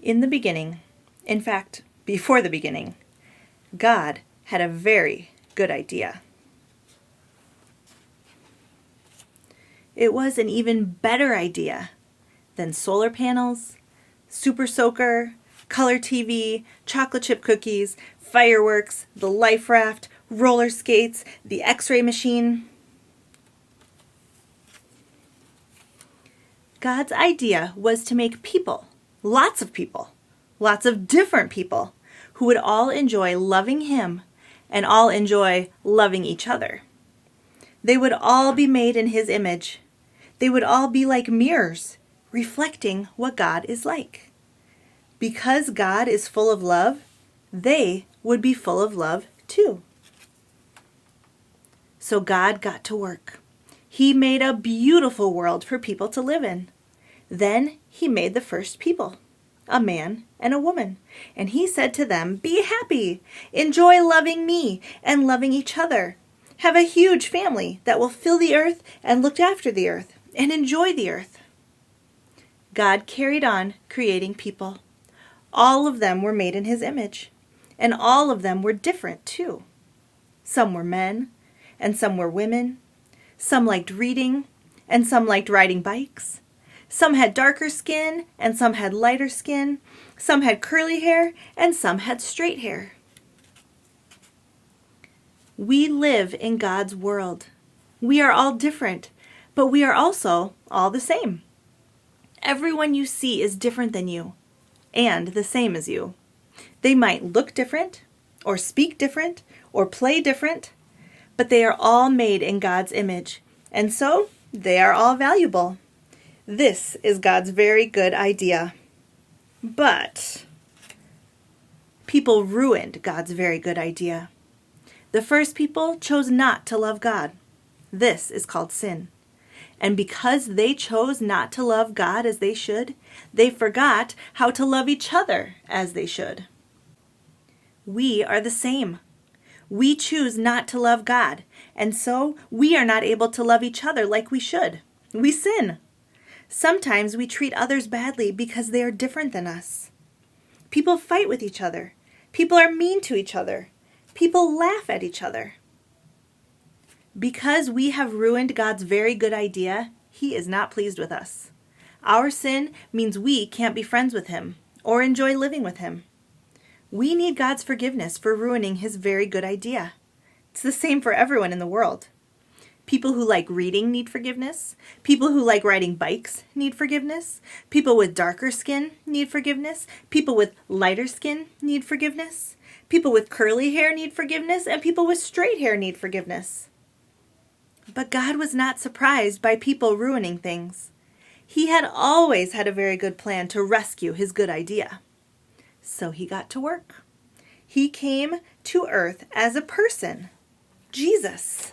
In the beginning, in fact, before the beginning, God had a very good idea. It was an even better idea than solar panels, super soaker, color TV, chocolate chip cookies, fireworks, the life raft, roller skates, the X-ray machine. God's idea was to make people, lots of different people, who would all enjoy loving Him and all enjoy loving each other. They would all be made in His image. They would all be like mirrors, reflecting what God is like. Because God is full of love, they would be full of love too. So God got to work. He made a beautiful world for people to live in. Then He made the first people, a man and a woman. And He said to them, "Be happy, enjoy loving me and loving each other. Have a huge family that will fill the earth and look after the earth and enjoy the earth." God carried on creating people. All of them were made in His image, and all of them were different too. Some were men, and some were women. Some liked reading, and some liked riding bikes. Some had darker skin, and some had lighter skin. Some had curly hair, and some had straight hair. We live in God's world. We are all different, but we are also all the same. Everyone you see is different than you, and the same as you. They might look different, or speak different, or play different, but they are all made in God's image, and so they are all valuable. This is God's very good idea. But people ruined God's very good idea. The first people chose not to love God. This is called sin. And because they chose not to love God as they should, they forgot how to love each other as they should. We are the same. We choose not to love God, and so we are not able to love each other like we should. We sin. Sometimes we treat others badly because they are different than us. People fight with each other. People are mean to each other. People laugh at each other. Because we have ruined God's very good idea, He is not pleased with us. Our sin means we can't be friends with Him or enjoy living with Him. We need God's forgiveness for ruining His very good idea. It's the same for everyone in the world. People who like reading need forgiveness. People who like riding bikes need forgiveness. People with darker skin need forgiveness. People with lighter skin need forgiveness. People with curly hair need forgiveness, and people with straight hair need forgiveness. But God was not surprised by people ruining things. He had always had a very good plan to rescue His good idea. So He got to work. He came to earth as a person, Jesus.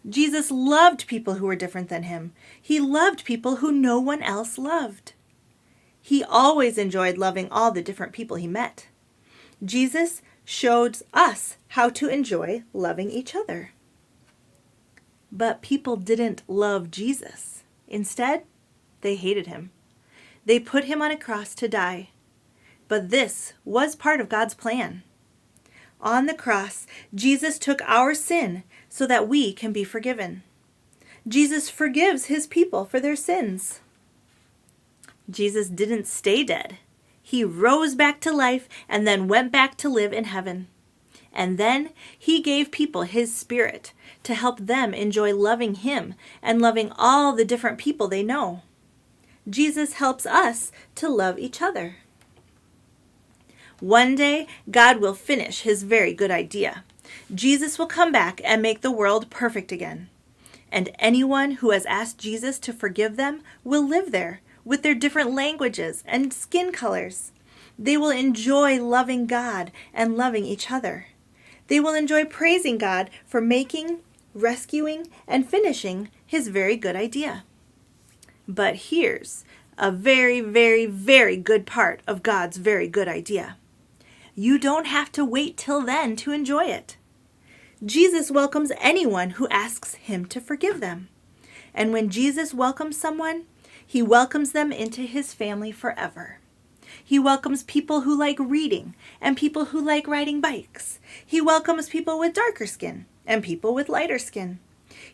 Jesus loved people who were different than Him. He loved people who no one else loved. He always enjoyed loving all the different people He met. Jesus showed us how to enjoy loving each other. But people didn't love Jesus. Instead, they hated Him. They put Him on a cross to die. But this was part of God's plan. On the cross, Jesus took our sin so that we can be forgiven. Jesus forgives His people for their sins. Jesus didn't stay dead. He rose back to life and then went back to live in heaven. And then He gave people His Spirit to help them enjoy loving Him and loving all the different people they know. Jesus helps us to love each other. One day, God will finish His very good idea. Jesus will come back and make the world perfect again. And anyone who has asked Jesus to forgive them will live there with their different languages and skin colors. They will enjoy loving God and loving each other. They will enjoy praising God for making, rescuing, and finishing His very good idea. But here's a very, very, very good part of God's very good idea. You don't have to wait till then to enjoy it. Jesus welcomes anyone who asks Him to forgive them. And when Jesus welcomes someone, He welcomes them into His family forever. He welcomes people who like reading and people who like riding bikes. He welcomes people with darker skin and people with lighter skin.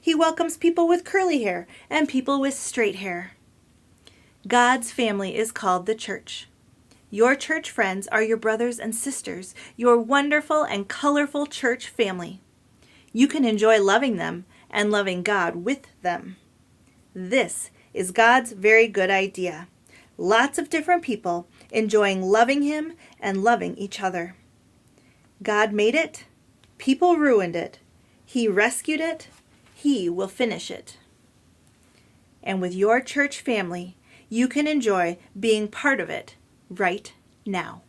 He welcomes people with curly hair and people with straight hair. God's family is called the church. Your church friends are your brothers and sisters, your wonderful and colorful church family. You can enjoy loving them and loving God with them. This is God's very good idea. Lots of different people enjoying loving Him and loving each other. God made it. People ruined it. He rescued it. He will finish it. And with your church family, you can enjoy being part of it right now.